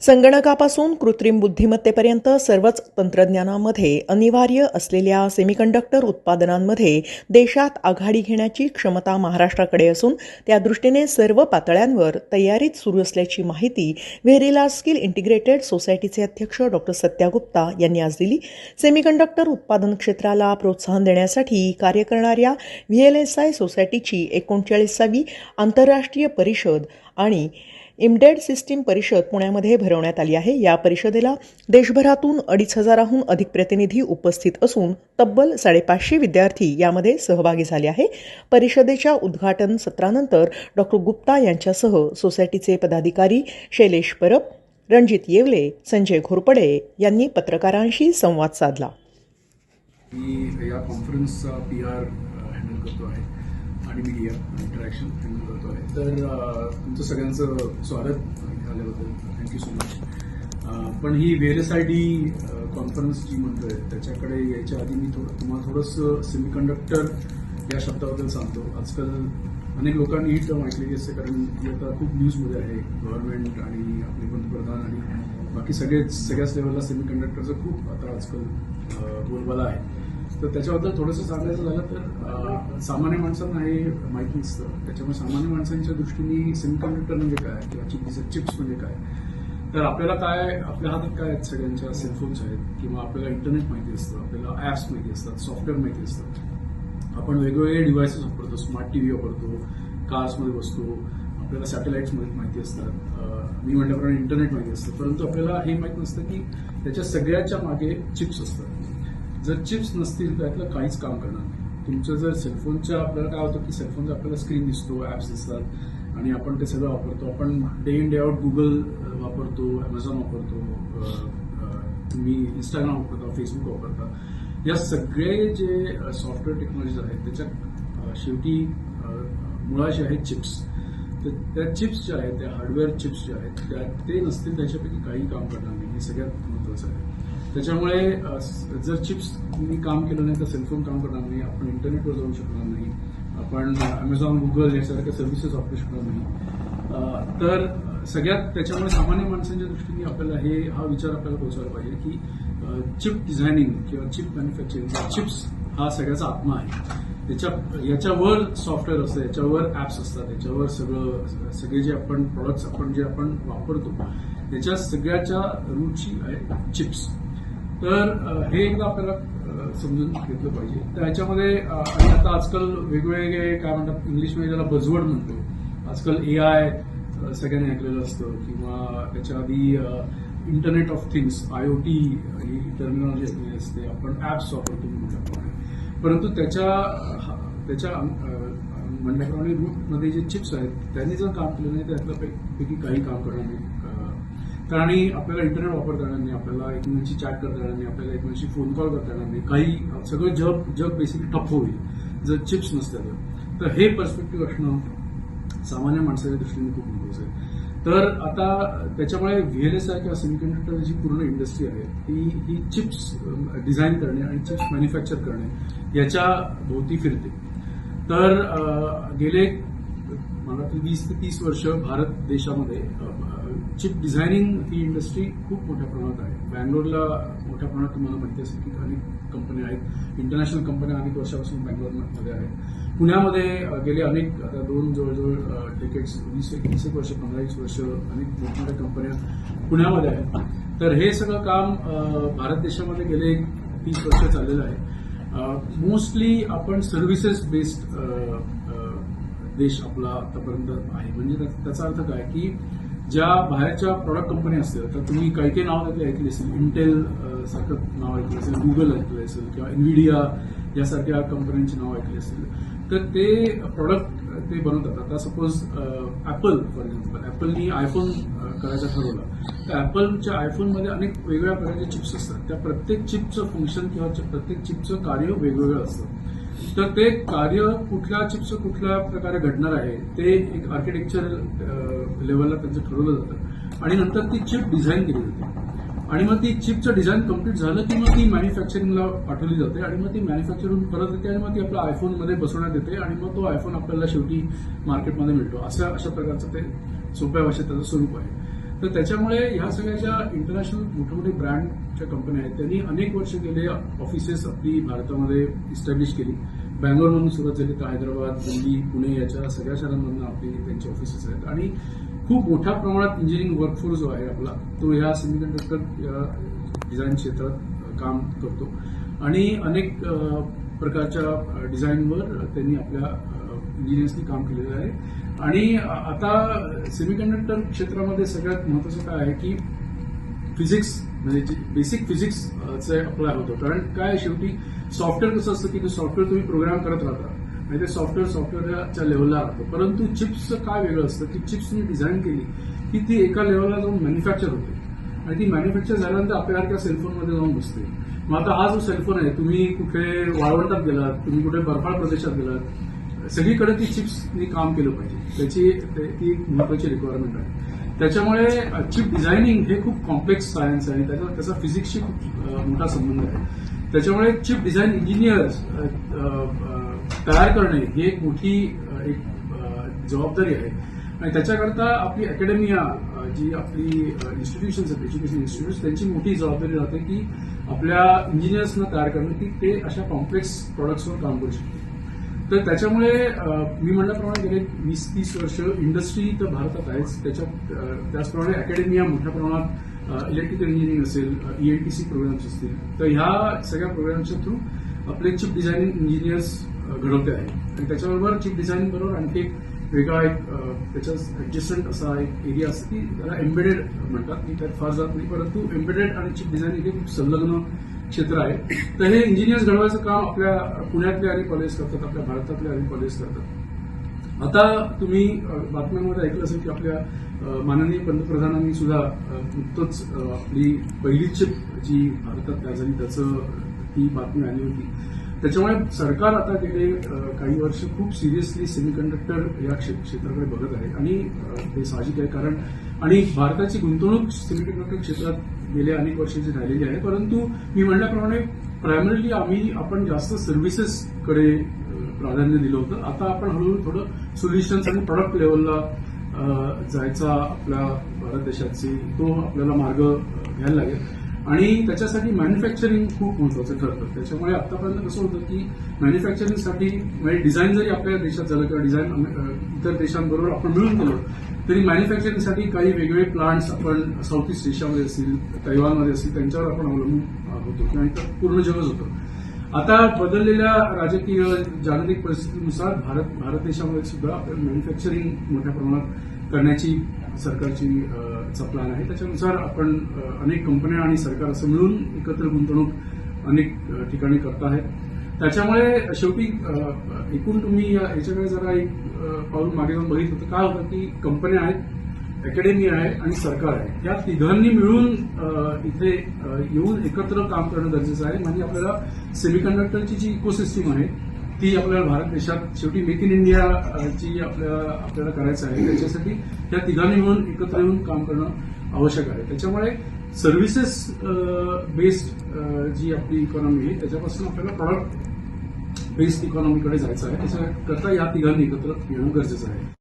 संगणकापासून कृत्रिम बुद्धिमत्तेपर्यंत सर्वच तंत्रज्ञानामध्ये अनिवार्य असलेल्या सेमीकंडक्टर उत्पादनांमध्ये देशात आघाडी घेण्याची क्षमता महाराष्ट्राकडे असून त्यादृष्टीने सर्व पातळ्यांवर तयारीच सुरू असल्याची माहिती व्हेरिला स्किल इंटिग्रेटेड सोसायटीचे अध्यक्ष डॉ. सत्या गुप्ता यांनी आज दिली. सेमीकंडक्टर उत्पादन क्षेत्राला प्रोत्साहन देण्यासाठी कार्य करणाऱ्या व्हीएलएसआय सोसायटीची 39वी आंतरराष्ट्रीय परिषद आणि एम्बेडेड सिस्टीम परिषद पुण्यामध्ये भरवण्यात आली आहे. या परिषदेला देशभरातून 2500हून अधिक प्रतिनिधी उपस्थित असून तब्बल 550 विद्यार्थी यामध्ये सहभागी झाले आहे. परिषदेच्या उद्घाटन सत्रानंतर डॉ. गुप्ता यांच्यासह सोसायटीचे पदाधिकारी शैलेश परब, रणजित येवले, संजय घोरपडे यांनी पत्रकारांशी संवाद साधला. मी या कॉन्फरन्सचा PR हँडल करतो आहे आणि मीडिया इंटरॅक्शन हँडल करतो आहे. तर तुमचं सगळ्यांचं स्वागत झाल्याबद्दल थँक्यू सो मच. पण ही VLSID कॉन्फरन्स जी म्हणतोय त्याच्याकडे यायच्या आधी मी तुम्हाला थोडंसं सेमीकंडक्टर या शब्दाबद्दल सांगतो. आजकाल अनेक लोकांनी ही टर्म ऐकलेली असते, कारण ती आता खूप न्यूजमध्ये आहे. गव्हर्नमेंट आणि आपले पंतप्रधान आणि बाकी सगळ्याच लेवलला सेमीकंडक्टरचं खूप आता आजकाल बोलबाला आहे. तर त्याच्याबद्दल थोडंसं सांगायचं झालं तर सामान्य माणसांना हे माहीत नसतं. त्याच्यामुळे सामान्य माणसांच्या दृष्टीने सेमीकंडक्टर म्हणजे काय किंवा चिप्स म्हणजे काय, तर आपल्याला आपल्या हातात काय आहेत, सगळ्यांच्या सेलफोन्स आहेत किंवा आपल्याला इंटरनेट माहिती असतं, आपल्याला ॲप्स माहिती असतात, सॉफ्टवेअर माहिती असतात. आपण वेगवेगळे डिव्हायसेस वापरतो, स्मार्ट TV वापरतो, कार्समध्ये बसतो, आपल्याला सॅटेलाइट्समध्ये माहिती असतात, मी म्हटल्याप्रमाणे इंटरनेट माहिती असतं. परंतु आपल्याला हे माहीत नसतं की त्याच्या सगळ्याच्या मागे चिप्स असतात. जर चिप्स नसतील तर त्यातलं काहीच काम करणार नाही. तुमचं जर सेलफोनच्या आपल्याला काय होतं की सेलफोनचा आपल्याला स्क्रीन दिसतो, ॲप्स दिसतात आणि आपण ते सगळं वापरतो. आपण day in day out Google वापरतो, Amazon वापरतो, तुम्ही इंस्टाग्राम वापरता, फेसबुक वापरता. या सगळे जे सॉफ्टवेअर टेक्नॉलॉजीज आहेत त्याच्या शेवटी मुळाशी आहेत चिप्स. तर त्या चिप्स ज्या आहेत, त्या हार्डवेअर चिप्स ज्या आहेत ते नसतील त्याच्यापैकी काही काम करणार नाही. हे सगळ्यात महत्त्वाचं आहे. त्याच्यामुळे जर चिप्स तुम्ही काम केलं नाही तर सेलफोन काम करणार नाही, आपण इंटरनेटवर जाऊ शकणार नाही, आपण Amazon, गुगल यासारख्या सर्व्हिसेस वापरू शकणार नाही. तर सगळ्यात त्याच्यामुळे सामान्य माणसांच्या दृष्टीने आपल्याला हा विचार आपल्याला पोहोचवायला पाहिजे की चिप डिझायनिंग किंवा चिप मॅन्युफॅक्चरिंग, चिप्स हा सगळ्याचा आत्मा आहे. याच्यावर सॉफ्टवेअर असतं, याच्यावर ॲप्स असतात, याच्यावर सगळे जे आपण प्रॉडक्ट्स जे आपण वापरतो त्याच्या सगळ्याच्या रूटची आहे चिप्स. तर हे एकदा आपल्याला समजून घेतलं पाहिजे. तर याच्यामध्ये आणि आता आजकाल वेगवेगळे काय म्हणतात, इंग्लिशमध्ये ज्याला बझवर्ड म्हणतो, आजकाल AI सगळ्यांनी ऐकलेलं असतं किंवा त्याच्या आधी internet of things, IoT he terminology ऐकलेली असते. आपण ॲप्स वापरतो म्हटल्याप्रमाणे. परंतु त्याच्या म्हणण्याप्रमाणे रूटमध्ये जे चिप्स आहेत त्यांनी जर काम केलं नाही तर त्यातल्यापैकी काही काम करणार नाही. कारण आपल्याला इंटरनेट वापरता येणार नाही, आपल्याला एकमेकांशी चॅट करता येणार नाही, आपल्याला एकमेकांशी फोन कॉल करता येणार नाही, सगळं जग बेसिकली ठप्प होईल जर चिप्स नसत्या. तर हे पर्स्पेक्टिव्ह असणं सामान्य माणसाच्या दृष्टीने खूप महत्त्वाचं आहे. तर आता त्याच्यामुळे VLSI किंवा सेमीकंडक्टर जी पूर्ण इंडस्ट्री आहे ही चिप्स डिझाईन करणे आणि चिप्स मॅन्युफॅक्चर करणे याच्या भोवती फिरते. तर गेले मला वाटतं 20 ते 30 वर्ष भारत देशामध्ये चिप डिझायनिंग ही इंडस्ट्री खूप मोठ्या प्रमाणात आहे. बँगलोरला मोठ्या प्रमाणात तुम्हाला माहिती असेल की अनेक कंपन्या आहेत, इंटरनॅशनल कंपन्या अनेक वर्षापासून बँगलोरमध्ये आहेत. पुण्यामध्ये गेले अनेक आता जवळजवळ डेकेड्स 20 वर्ष 15-20 वर्ष अनेक मोठमोठ्या कंपन्या पुण्यामध्ये आहेत. तर हे सगळं काम भारत देशामध्ये गेले 30 वर्ष चाललेलं आहे. मोस्टली आपण सर्व्हिसेस बेस्ड देश आपला आतापर्यंत आहे. म्हणजे त्याचा अर्थ काय की ज्या बाहेरच्या प्रॉडक्ट कंपनी असतील, तर तुम्ही काही नाव त्यातले ऐकले असेल, इंटेल सारखं नाव ऐकलं असेल, गुगल ऐकलं असेल किंवा NVIDIA यासारख्या कंपन्यांची नाव ऐकली असेल. तर ते प्रॉडक्ट ते बनवतात. आता सपोज ॲपल फॉर एक्झाम्पल, ॲपलनी आयफोन करायचा ठरवला तर ॲपलच्या आयफोनमध्ये अनेक वेगवेगळ्या प्रकारचे चिप्स असतात. त्या प्रत्येक चिपचं फंक्शन किंवा प्रत्येक चिपचं कार्य वेगवेगळं असतं. तर ते कार्य कुठल्या चिपचं कुठल्या प्रकारे घडणार आहे ते एक आर्किटेक्चर लेवलला त्यांचं ठरवलं जातं आणि नंतर ती चिप डिझाईन केली जाते. आणि मग ती चिपचं डिझाईन कम्प्लीट झालं की मग ती मॅन्युफॅक्चरिंगला पाठवली जाते आणि मग ती मॅन्युफॅक्चरिंग परत येते आणि मग ती आपल्या आयफोनमध्ये बसवण्यात येते आणि मग तो आयफोन आपल्याला शेवटी मार्केटमध्ये मिळतो. अशा प्रकारचं ते सोप्या भाषेत त्याचं स्वरूप आहे. तर त्याच्यामुळे ह्या सगळ्या ज्या इंटरनॅशनल मोठे मोठे ब्रँडच्या कंपन्या आहेत त्यांनी अनेक वर्ष गेले ऑफिसेस आपली भारतामध्ये इस्टॅब्लिश केली. बँगलोरमधून सुरुवात झाली तर हैदराबाद, दिल्ली, पुणे याच्या सगळ्या शहरांमधून आपली त्यांचे ऑफिसेस आहेत आणि खूप मोठ्या प्रमाणात इंजिनिअरिंग वर्कफोर्स जो आहे आपला तो ह्या सेमीकंडक्टर या डिझाईन क्षेत्रात काम करतो आणि अनेक प्रकारच्या डिझाईनवर त्यांनी आपल्या इंजिनियर्सनी काम केलेलं आहे. आणि आता सेमीकंडक्टर क्षेत्रामध्ये सगळ्यात महत्वाचं काय आहे की फिजिक्स म्हणजे बेसिक फिजिक्सचे अप्लाय होतं. कारण काय शेवटी सॉफ्टवेअर कसं असतं की सॉफ्टवेअर तुम्ही प्रोग्राम करत राहता आणि ते सॉफ्टवेअरच्या लेवलला राहतं. परंतु चिप्सचं काय वेगळं असतं की चिप्स तुम्ही डिझाईन केली की ती एका लेवलला जाऊन मॅन्युफॅक्चर होते आणि ती मॅन्युफॅक्चर झाल्यानंतर आपल्यासारख्या सेलफोनमध्ये जाऊन बसते. मग आता हा जो सेलफोन आहे तुम्ही कुठे वाळवंटात गेलात, तुम्ही कुठे बर्फाळ प्रदेशात गेलात, सगळीकडे ती चिप्सनी काम केलं पाहिजे. ती एक महत्वाची रिक्वायरमेंट आहे. त्याच्यामुळे चिप डिझायनिंग हे खूप कॉम्प्लेक्स सायन्स आहे आणि त्याचा फिजिक्सशी खूप मोठा संबंध आहे. त्याच्यामुळे चिप डिझाईन इंजिनियर्स तयार करणे ही एक मोठी जबाबदारी आहे आणि त्याच्याकरता आपली अकॅडमिया जी आपली इन्स्टिट्यूशन्स आहेत, एज्युकेशन इन्स्टिट्यूट्स, त्यांची मोठी जबाबदारी राहते की आपल्या इंजिनियर्सना तयार करणं की ते अशा कॉम्प्लेक्स प्रोडक्ट्सवर काम करू शकतील. तर त्याच्यामुळे मी म्हणल्याप्रमाणे गेले 20-30 वर्ष इंडस्ट्री तर भारतात आहेच, त्याचप्रमाणे अकॅडमिया मोठ्या प्रमाणात इलेक्ट्रिकल इंजिनिअरिंग असेल, ELTC प्रोग्राम्स असतील, तर ह्या सगळ्या प्रोग्रामच्या थ्रू आपले चिप डिझायनिंग इंजिनियर्स घडवते आहे. आणि त्याच्याबरोबर चिप डिझायनिंग बरोबर आणखी एक वेगळा त्याच्यात ऍडजस्टंट असा एक एरिया असतो की त्याला एम्बेडेड म्हणतात. मी त्यात फार जात नाही, परंतु एम्बेडेड आणि चिप डिझायनिंग हे खूप संलग्न क्षेत्र आहे. तर हे इंजिनियर्स घडवायचं काम आपल्या पुण्यातले आणि कॉलेज करतात, आपल्या भारतातले आणि कॉलेज करतात. आता तुम्ही बातम्यांमध्ये ऐकलं असेल की आपल्या माननीय पंतप्रधानांनी सुद्धा नुकतंच आपली पहिली चिप जी भारतात तयार झाली ती बातमी आली होती. त्याच्यामुळे सरकार आता गेले काही वर्ष खूप सिरियसली सेमीकंडक्टर या क्षेत्राकडे बघत आहे आणि ते साहजिक आहे. कारण आणि भारताची गुंतवणूक सेमीकंडक्टर क्षेत्रात गेल्या अनेक वर्षाची राहिलेली आहे. परंतु मी म्हणल्याप्रमाणे प्रायमरीली आपण जास्त सर्व्हिसेसकडे प्राधान्य दिलं होतं. आता आपण हळूहळू थोडं सोल्युशन्स आणि प्रॉडक्ट लेवलला जायचा आपल्या भारत देशाची तो आपल्याला मार्ग घ्यायला लागेल आणि त्याच्यासाठी मॅन्युफॅक्चरिंग खूप महत्वाचं ठरतं. त्याच्यामुळे आतापर्यंत कसं होतं की मॅन्युफॅक्चरिंगसाठी म्हणजे डिझाईन जरी आपल्या देशात झालं किंवा डिझाईन इतर देशांबरोबर आपण मिळून केलं तरी मॅन्युफॅक्चरिंगसाठी काही वेगवेगळे प्लांट्स आपण साऊथ ईस्ट एशियामध्ये असतील, तैवानमध्ये असतील, त्यांच्यावर आपण अवलंबून होतो किंवा इतर पूर्ण जगच होतं. आता बदललेल्या राजकीय जागतिक परिस्थितीनुसार भारत देशामध्ये सुद्धा आपल्याला मॅन्युफॅक्चरिंग मोठ्या प्रमाणात करण्याची सरकारची प्लॅन आहे. त्याच्यानुसार आपण अनेक कंपन्या आणि सरकार असं मिळून एकत्र गुंतवणूक अनेक ठिकाणी करत आहेत. त्याच्यामुळे शेवटी एकूण तुम्ही याच्याकडे जरा एक पाऊल मागे जाऊन बघितलं तर काय होतं की कंपन्या आहेत, अकॅडमी आहे आणि सरकार आहे. या तिघांनी मिळून इथे येऊन एकत्र काम करणं गरजेचं आहे. म्हणजे आपल्याला सेमीकंडक्टरची जी इकोसिस्टीम आहे ती आपल्याला भारत देशात शेवटी मेक इन इंडिया ची आपल्याला करायचं आहे. त्याच्यासाठी या तिघांनी मिळून एकत्र येऊन काम करणं आवश्यक आहे. त्याच्यामुळे सर्व्हिसेस बेस्ड जी आपली इकॉनॉमी आहे त्याच्यापासून आपल्याला प्रॉडक्ट बेस्ड इकॉनॉमीकडे जायचं आहे. त्याच्याकरता या तिघांनी एकत्र येणं गरजेचं आहे.